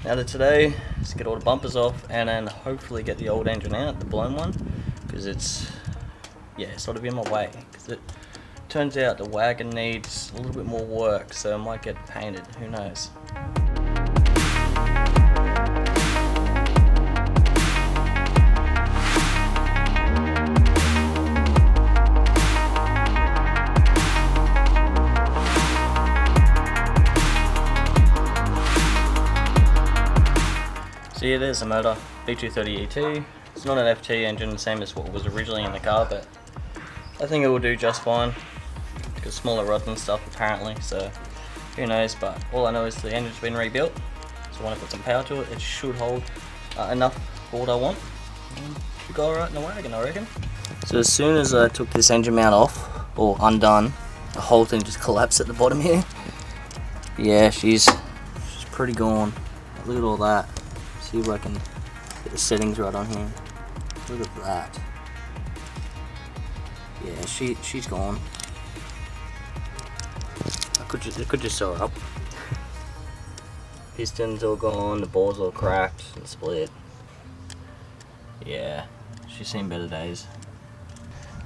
Now that today, just get all the bumpers off and then hopefully get the old engine out, the blown one, because it's sort of in my way. Because it turns out the wagon needs a little bit more work, so it might get painted, who knows. So yeah, there's the motor, B230 ET. It's not an FT engine, same as what was originally in the car, but I think it will do just fine. It's got smaller rods and stuff apparently, so who knows, but all I know is the engine's been rebuilt, so when I put some power to it, it should hold enough for what I want. And should go alright in the wagon, I reckon. So as soon as I took this engine mount off, or undone, the whole thing just collapsed at the bottom here. Yeah, she's pretty gone. Look at all that. See if I can get the settings right on here. Look at that. Yeah, she's gone. I could just sew her up. Pistons all gone, the balls all cracked and split. Yeah, she's seen better days.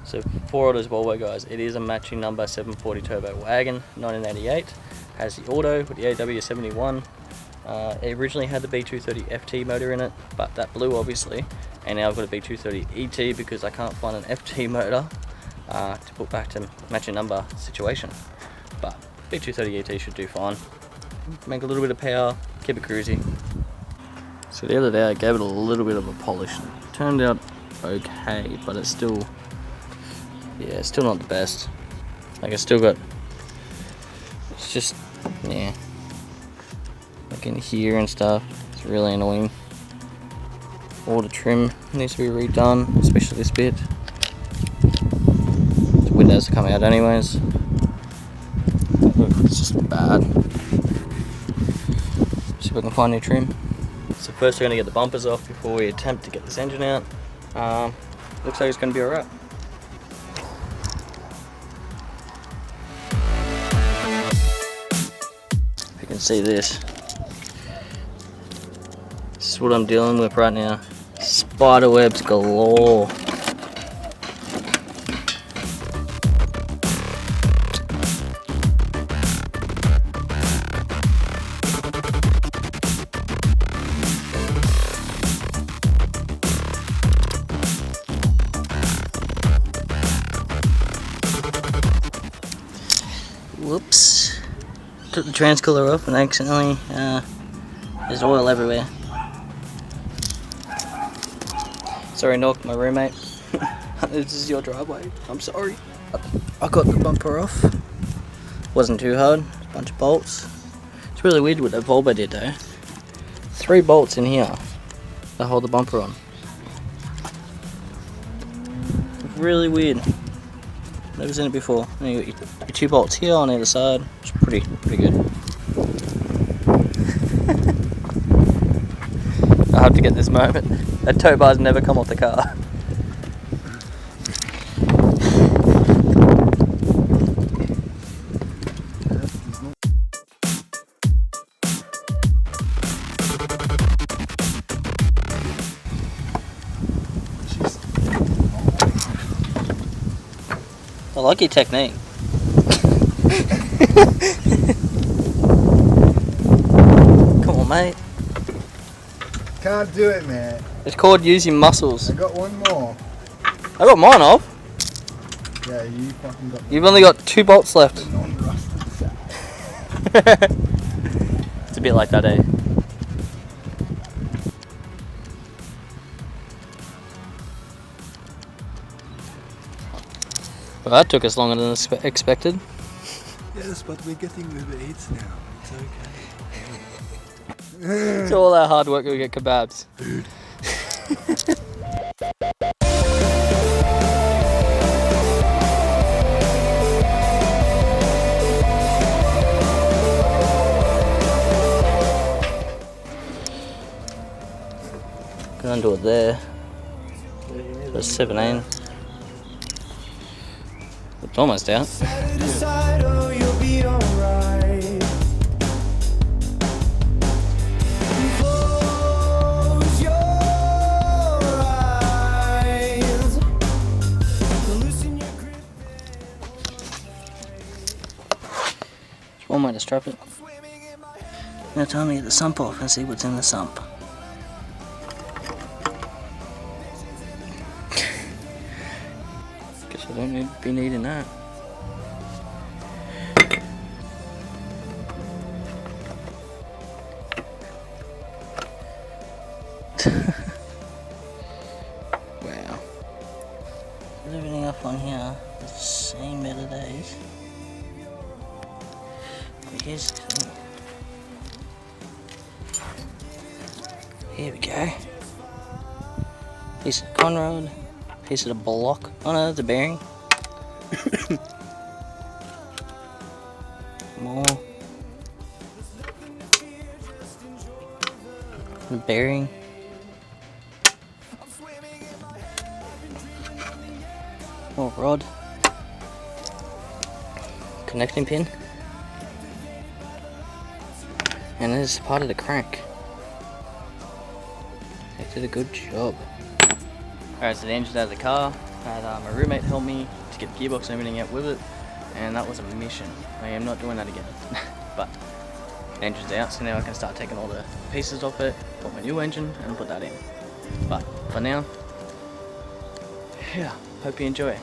So for autos Volvo guys, it is a matching number 740 turbo wagon, 1988. Has the auto with the AW71. It originally had the B230 FT motor in it, but that blew obviously, and now I've got a B230 ET because I can't find an FT motor to put back to matching number situation. But B230 ET should do fine. Make a little bit of power, keep it cruisy. So the other day I gave it a little bit of a polish. It turned out okay, but it's still, it's still not the best. Like it's still got, it's just, yeah. Like in here and stuff, it's really annoying. All the trim needs to be redone, especially this bit. The windows are coming out anyways. It's just bad. See if I can find new trim. So first we're going to get the bumpers off before we attempt to get this engine out. Looks like it's going to be alright. If you can see this. This is what I'm dealing with right now. Spider webs galore. Whoops. Took the transcooler off and accidentally, there's oil everywhere. Sorry Nork, my roommate. This is your driveway. I'm sorry. I got the bumper off. Wasn't too hard. A bunch of bolts. It's really weird what that Volvo did though. 3 bolts in here that hold the bumper on. Really weird. Never seen it before. And you got your 2 bolts here on either side. It's pretty good. I have to get this moment. That tow bar's never come off the car. I like your technique. Come on, mate. Can't do it, man. It's called using muscles. I got one more. I got mine off. Yeah, you fucking got. You've only got 2 bolts left. Non-rusted sack. It's a bit like that, eh? Well, that took us longer than expected. Yes, but we're getting Uber Eats now. It's okay. It's all our hard work we get kebabs. Food. Gonna do it there. There's 17. It's almost out. Before might just drop it. Now time to get the sump off and see what's in the sump. Guess I don't be needing that. Wow. Is everything up on here? The same metal days. Here's here we go. Piece of conrod, piece of the block. Oh no, that's a bearing. More. Bearing. More rod. Connecting pin. And this is part of the crank. They did a good job. Alright, so the engine's out of the car. I had my roommate help me to get the gearbox and everything out with it. And that was a mission. I am not doing that again. But the engine's out, so now I can start taking all the pieces off it, put my new engine, and put that in. But for now, yeah, hope you enjoy.